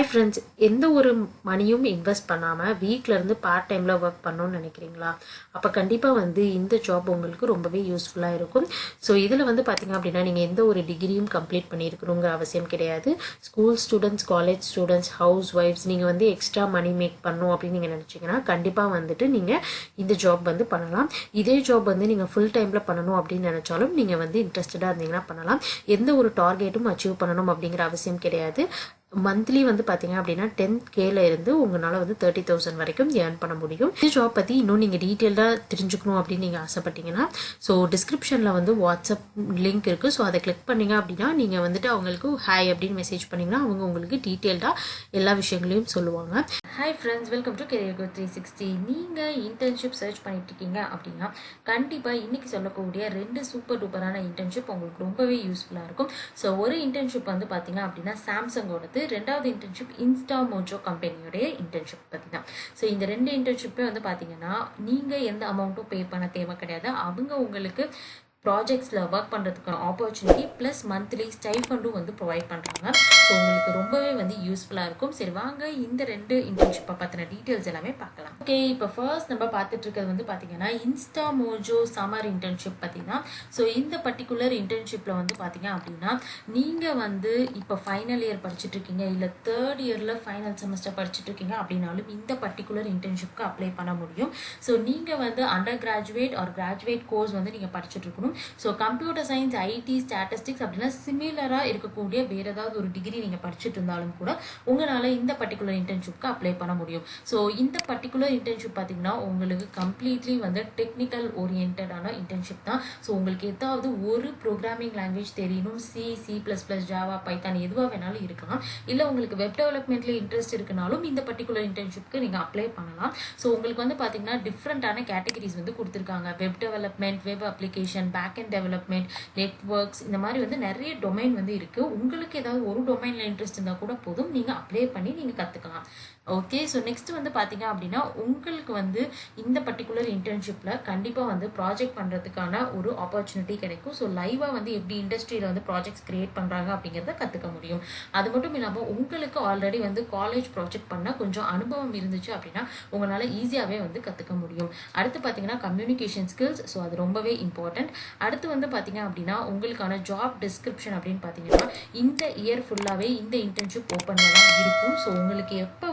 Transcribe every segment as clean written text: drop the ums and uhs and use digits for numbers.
Hi friends, எந்த ஒரு மணியும் இன்வெஸ்ட் பண்ணாமல் வீட்டில் இருந்து பார்ட் டைமில் ஒர்க் பண்ணணும்னு நினைக்கிறீங்களா? அப்போ கண்டிப்பாக இந்த ஜாப் உங்களுக்கு ரொம்பவே யூஸ்ஃபுல்லாக இருக்கும். ஸோ இதில் பார்த்தீங்க அப்படின்னா நீங்கள் எந்த ஒரு டிகிரியும் கம்ப்ளீட் பண்ணியிருக்கணுங்கிற அவசியம் கிடையாது. ஸ்கூல் ஸ்டூடெண்ட்ஸ், காலேஜ் ஸ்டூடெண்ட்ஸ், ஹவுஸ் ஒய்ஃப்ஸ் நீங்கள் எக்ஸ்ட்ரா மணி மேக் பண்ணணும் அப்படின்னு நீங்கள் நினச்சிங்கன்னா கண்டிப்பாக நீங்கள் இந்த ஜாப் பண்ணலாம். இதே ஜாப் நீங்கள் ஃபுல் டைமில் பண்ணணும் அப்படின்னு நினச்சாலும் நீங்கள் இன்ட்ரெஸ்டடாக இருந்தீங்கன்னா பண்ணலாம். எந்த ஒரு டார்கெட்டும் அச்சீவ் பண்ணணும் அப்படிங்கிற அவசியம் கிடையாது. மந்த்லி பார்த்தீங்க அப்படின்னா 10K இருந்து உங்களால் 30,000 வரைக்கும் ஏர்ன் பண்ண முடியும். இந்த ஜாப் பற்றி இன்னும் நீங்கள் டீட்டெயில்டாக தெரிஞ்சுக்கணும் அப்படின்னு நீங்கள் ஆசைப்பட்டீங்கன்னா ஸோ டிஸ்கிரிப்ஷனில் வாட்ஸ்அப் லிங்க் இருக்குது. ஸோ அதை கிளிக் பண்ணிங்க அப்படின்னா நீங்கள் அவங்களுக்கு ஹாய் அப்படின்னு மெசேஜ் பண்ணிங்கன்னா அவங்க உங்களுக்கு டீட்டெயில்டாக எல்லா விஷயங்களையும் சொல்லுவாங்க. Hi friends, welcome to career growth 360. நீங்கள் இன்டர்ன்ஷிப் சர்ச் பண்ணிட்டு இருக்கீங்க அப்படின்னா கண்டிப்பாக இன்றைக்கி சொல்லக்கூடிய 2 சூப்பர் டூப்பரான இன்டர்ன்ஷிப் உங்களுக்கு ரொம்பவே யூஸ்ஃபுல்லாக இருக்கும். ஸோ ஒரு இன்டர்ன்ஷிப் பார்த்தீங்க அப்படின்னா சாம்சங்கோடது, ரெண்டாவது இன்டர்ன்ஷிப் இன்ஸ்டாமோஜோ கம்பெனியோடைய இன்டர்ன்ஷிப் பற்றி தான். ஸோ இந்த 2 இன்டர்ன்ஷிப்பே பார்த்தீங்கன்னா நீங்கள் எந்த அமௌண்ட்டும் பே பண்ண தேவை கிடையாது. அவங்க உங்களுக்கு ப்ராஜெக்ட்ஸில் ஒர்க் பண்ணுறதுக்கான ஆப்பர்ச்சுனிட்டி ப்ளஸ் மந்த்லி ஸ்டைஃபண்டும் ப்ரொவைட் பண்ணுறாங்க. ஸோ உங்களுக்கு ரொம்பவே யூஸ்ஃபுல்லாக இருக்கும். சரி வாங்க இந்த 2 இன்டர்ன்ஷிப்பை பற்றின டீட்டெயில்ஸ் எல்லாமே பார்க்கலாம். ஓகே, இப்போ ஃபர்ஸ்ட் நம்ம பார்த்துட்டு இருக்கிறது பார்த்தீங்கன்னா இன்ஸ்டாமோஜோ சம்மர் இன்டர்ன்ஷிப் பற்றி தான். ஸோ இந்த பர்டிகுலர் இன்டர்ன்ஷிப்பில் பார்த்தீங்க அப்படின்னா நீங்கள் இப்போ ஃபைனல் இயர் படிச்சுட்டு இருக்கீங்க, இல்லை 3rd இயரில் ஃபைனல் செமஸ்டர் படிச்சுட்டு இருக்கீங்க அப்படின்னாலும் இந்த பர்டிகுலர் இன்டர்ன்ஷிப்க்கு அப்ளை பண்ண முடியும். ஸோ நீங்கள் undergraduate or graduate course நீங்கள் படிச்சுட்டு இருக்கணும். So computer science, IT, statistics அப்படின்னா சிமிலராக இருக்கக்கூடிய வேறு ஏதாவது ஒரு டிகிரி நீங்கள் படிச்சுட்டு இருந்தாலும் கூட உங்களால் இந்த பர்டிகுலர் இன்டர்ன்ஷிப்க்கு அப்ளை பண்ண முடியும். ஸோ இந்த பர்டிகுலர் இன்டர்ன்ஷிப் பார்த்தீங்கன்னா உங்களுக்கு கம்ப்ளீட்லி டெக்னிக்கல் ஓரியன்டான இன்டர்ன்ஷிப் தான். ஸோ உங்களுக்கு ஏதாவது ஒரு ப்ரோக்ராமிங் லாங்குவேஜ் தெரியணும், C++, ஜாவா, பைத்தான் எதுவாக வேணாலும் இருக்கலாம். இல்லை உங்களுக்கு வெப் டெவலப்மெண்ட்ல இன்ட்ரெஸ்ட் இருக்குனாலும் இந்த பர்டிகுலர் இன்டர்ன்ஷிப்க்கு நீங்கள் அப்ளை பண்ணலாம். ஸோ உங்களுக்கு பார்த்தீங்கன்னா டிஃப்ரெண்டான கேட்டகரிஸ் கொடுத்துருக்காங்க. Web development, web application, backend development, networks, இந்த மாதிரி நிறைய டொமைன் இருக்குது. உங்களுக்கு ஏதாவது ஒரு டொமைனில் இன்ட்ரெஸ்ட் இருந்தால் கூட போதும், நீங்கள் அப்ளை பண்ணி நீங்கள் கற்றுக்கலாம். ஓகே, ஸோ நெக்ஸ்ட் பார்த்தீங்க அப்படின்னா உங்களுக்கு இந்த பர்டிகுலர் இன்டர்ன்ஷிப்பில் கண்டிப்பாக ப்ராஜெக்ட் பண்ணுறதுக்கான ஒரு ஆப்பர்ச்சுனிட்டி கிடைக்கும். ஸோ லைவாக எப்படி இண்டஸ்ட்ரியில் ப்ராஜெக்ட்ஸ் கிரியேட் பண்ணுறாங்க அப்படிங்கிறத கற்றுக்க முடியும். அது மட்டும் இல்லாமல் உங்களுக்கு ஆல்ரெடி காலேஜ் ப்ராஜெக்ட் பண்ண கொஞ்சம் அனுபவம் இருந்துச்சு அப்படின்னா உங்களால் ஈஸியாகவே கற்றுக்க முடியும். அடுத்து பார்த்தீங்கன்னா கம்யூனிகேஷன் ஸ்கில்ஸ், ஸோ அது ரொம்பவே இம்பார்ட்டன்ட். அடுத்து பார்த்தீங்க அப்படின்னா உங்களுக்கான ஜாப் டிஸ்கிரிப்ஷன் அப்படின்னு பார்த்தீங்கன்னா இந்த இயர் ஃபுல்லாகவே இந்த இன்டர்ன்ஷிப் ஓப்பனில் தான் இருக்கும். ஸோ உங்களுக்கு எப்போ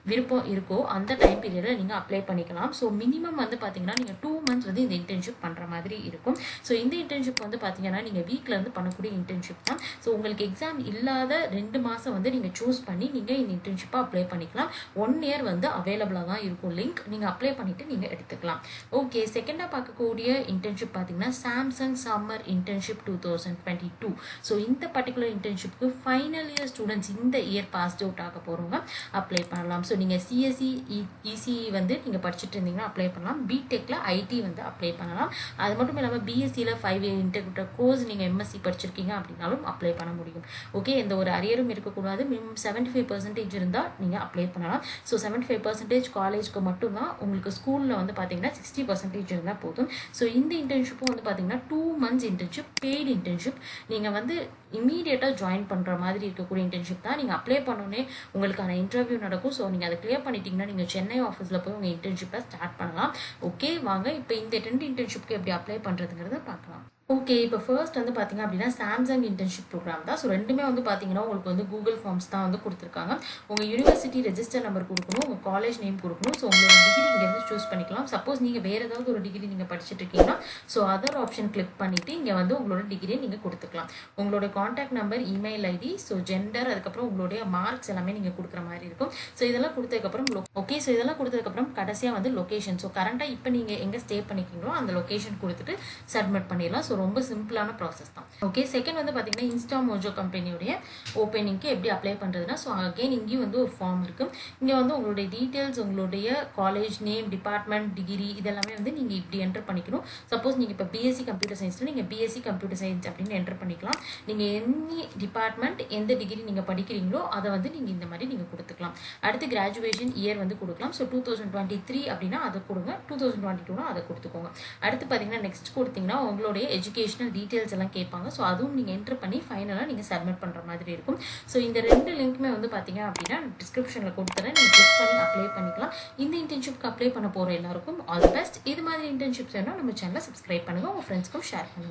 விருப்பம் இருக்கோ அந்த டைம் பீரியடில் நீங்கள் அப்ளை பண்ணிக்கலாம். ஸோ மினிமம் பார்த்தீங்கன்னா நீங்கள் 2 months இந்த இன்டர்ன்ஷிப் பண்ணுற மாதிரி இருக்கும். ஸோ இந்த இன்டர்ன்ஷிப் பார்த்தீங்கன்னா நீங்கள் வீட்டில் பண்ணக்கூடிய இன்டர்ன்ஷிப் தான். ஸோ உங்களுக்கு எக்ஸாம் இல்லாத 2 மாதம் நீங்கள் சூஸ் பண்ணி நீங்கள் இந்த இன்டர்ன்ஷிப்பை அப்ளை பண்ணிக்கலாம். 1 year அவைலபிளாக தான் இருக்கும். லிங்க் நீங்கள் அப்ளை பண்ணிவிட்டு நீங்கள் எடுத்துக்கலாம். ஓகே, செகண்டாக பார்க்கக்கூடிய இன்டர்ன்ஷிப் பார்த்தீங்கன்னா சாம்சங் சம்மர் இன்டர்ன்ஷிப் 2022. ஸோ இந்த பர்டிகுலர் இன்டர்ன்ஷிப்க்கு ஃபைனல் இயர் ஸ்டூடெண்ட்ஸ் இந்த இயர் பாஸ்ட் அவுட் ஆக போகிறவங்க அப்ளை பண்ணலாம். ஸோ நீங்கள் சிஎஸ்சி, இசிஇ நீங்கள் படிச்சுட்டு இருந்தீங்கன்னா அப்ளை பண்ணலாம். பிடெக்கில் ஐடி அப்ளை பண்ணலாம். அது மட்டும் இல்லாமல் பிஎஸ்சியில் 5 year இன்டெகிரேட்டட் கோர்ஸ் நீங்கள் எம்எஸ்சி படிச்சிருக்கீங்க அப்படின்னாலும் அப்ளை பண்ண முடியும். ஓகே, எந்த ஒரு அரியரும் இருக்கக்கூடாது. மினிமம் 75% இருந்தால் நீங்கள் அப்ளை பண்ணலாம். ஸோ 75% காலேஜ்க்கு மட்டும்தான். உங்களுக்கு ஸ்கூலில் பார்த்தீங்கன்னா 60% இருந்தால் போதும். ஸோ இந்த இன்டர்ன்ஷிப்பும் பார்த்தீங்கன்னா 2 months இன்டர்ன்ஷிப், பெய்டு இன்டர்ன்ஷிப். நீங்கள் இமீடியட்டாக ஜாயின் பண்ணுற மாதிரி இருக்கக்கூடிய இன்டர்ன்ஷிப் தான். நீங்கள் அப்ளை பண்ணோன்னே உங்களுக்கான இன்டர்வியூ நடக்கும். ஸோ நீங்கள் அதை கிளியர் பண்ணிட்டீங்கன்னா நீங்கள் சென்னை ஆஃபீஸில் போய் உங்கள் இன்டர்ன்ஷிப்பை ஸ்டார்ட் பண்ணலாம். ஓகே, வாங்க இப்போ இந்த 2 இன்டர்ன்ஷிப்க்கு எப்படி அப்ளை பண்ணுறதுங்கிறத பார்க்கலாம். ஓகே, இப்போ ஃபர்ஸ்ட் பார்த்தீங்க அப்படின்னா சாம்சங் இன்டர்ன்ஷிப் ப்ரோக்ராம் தான். ஸோ ரெண்டுமே பார்த்தீங்கன்னா உங்களுக்கு கூகுள் ஃபார்ம்ஸ் தான் கொடுத்துருக்காங்க. உங்கள் யூனிவர்சிட்டி ரெஜிஸ்டர் நம்பர் கொடுக்கணும், உங்கள் காலேஜ் நேம் கொடுக்கணும். ஸோ உங்களோட டிகிரி இங்கேருந்து சூஸ் பண்ணிக்கலாம். சப்போஸ் நீங்கள் வேறு ஏதாவது ஒரு டிகிரி நீங்கள் படிச்சுட்டு இருக்கீங்கன்னா ஸோ அதர் ஆப்ஷன் கிளிக் பண்ணிவிட்டு இங்கே உங்களோட டிகிரியை நீங்கள் கொடுத்துக்கலாம். உங்களோட contact number, email ID, so gender, அதுக்கப்புறம் உங்களுடைய மார்க்ஸ் எல்லாமே நீங்கள் கொடுக்குற மாதிரி இருக்கும். ஸோ இதெல்லாம் கொடுத்ததுக்கப்புறம் ஓகே, ஸோ இதெல்லாம் கொடுத்ததுக்கப்புறம் கடைசியாக லொக்கேஷன். ஸோ கரண்ட்டாக இப்போ நீங்கள் எங்கே ஸ்டே பண்ணிக்கிங்களோ அந்த லொக்கேஷன் கொடுத்துட்டு சப்மிட் பண்ணிடலாம். ஸோ ரொம்ப சிம்பிளான ப்ராசஸ் தான். ஓகே, செகண்ட் பார்த்தீங்கன்னா இன்ஸ்டாமோஜோ கம்பெனியோடைய ஓப்பனிங்க்கு எப்படி அப்ளை பண்ணுறதுனா ஸோ அகெயின் இங்கேயும் ஒரு ஃபார்ம் இருக்குது. இங்கே உங்களுடைய டீட்டெயில்ஸ், உங்களுடைய காலேஜ் நேம், டிபார்ட்மெண்ட், டிகிரி இதெல்லாமே நீங்கள் இப்படி என்டர் பண்ணிக்கணும். சப்போஸ் நீங்கள் இப்போ பிஎஸ்சி கம்ப்யூட்டர் சயின்ஸில் நீங்கள் பிஎஸ்சி கம்ப்யூட்டர் சயின்ஸ் அப்படின்னு என்டர் பண்ணிக்கலாம். நீங்கள் எனி டிபார்ட்மெண்ட், எந்த டிகிரி நீங்கள் படிக்கிறீங்களோ அதை நீங்கள் இந்த மாதிரி நீங்கள் கொடுத்துக்கலாம். அடுத்து கிராஜுவேஷன் இயர் கொடுக்கலாம். ஸோ 2023 அப்படின்னா அதை கொடுங்க, 2022 அதை கொடுத்துக்கோங்க. அடுத்து பார்த்தீங்கன்னா நெக்ஸ்ட் கொடுத்தீங்கன்னா உங்களுடைய எஜுகேஷன் எஜுகேஷனல் டீட்டெயில்ஸ் எல்லாம் கேட்பாங்க. ஸோ அதுவும் நீங்கள் என்ட்ரு பண்ணி ஃபைனலாக நீங்கள் சப்மிட் பண்ணுற மாதிரி இருக்கும். ஸோ இந்த 2 லிங்க்குமே வந்து பார்த்தீங்க அப்படின்னா டிஸ்கிரிப்ஷனில் கொடுத்துறேன். நீங்கள் கிளிக் பண்ணி அப்ளை பண்ணிக்கலாம். இந்த இன்டர்ன்ஷிப்க்கு அப்ளை பண்ண போகிற எல்லாருக்கும் ஆல் தி பெஸ்ட். இது மாதிரி இன்டர்ன்ஷிப்ஸ் வேணும் நம்ம சேனலை சப்ஸ்கிரைப் பண்ணுங்கள், உங்கள் ஃப்ரெண்ட்ஸ்க்கும் ஷேர் பண்ணுங்கள்.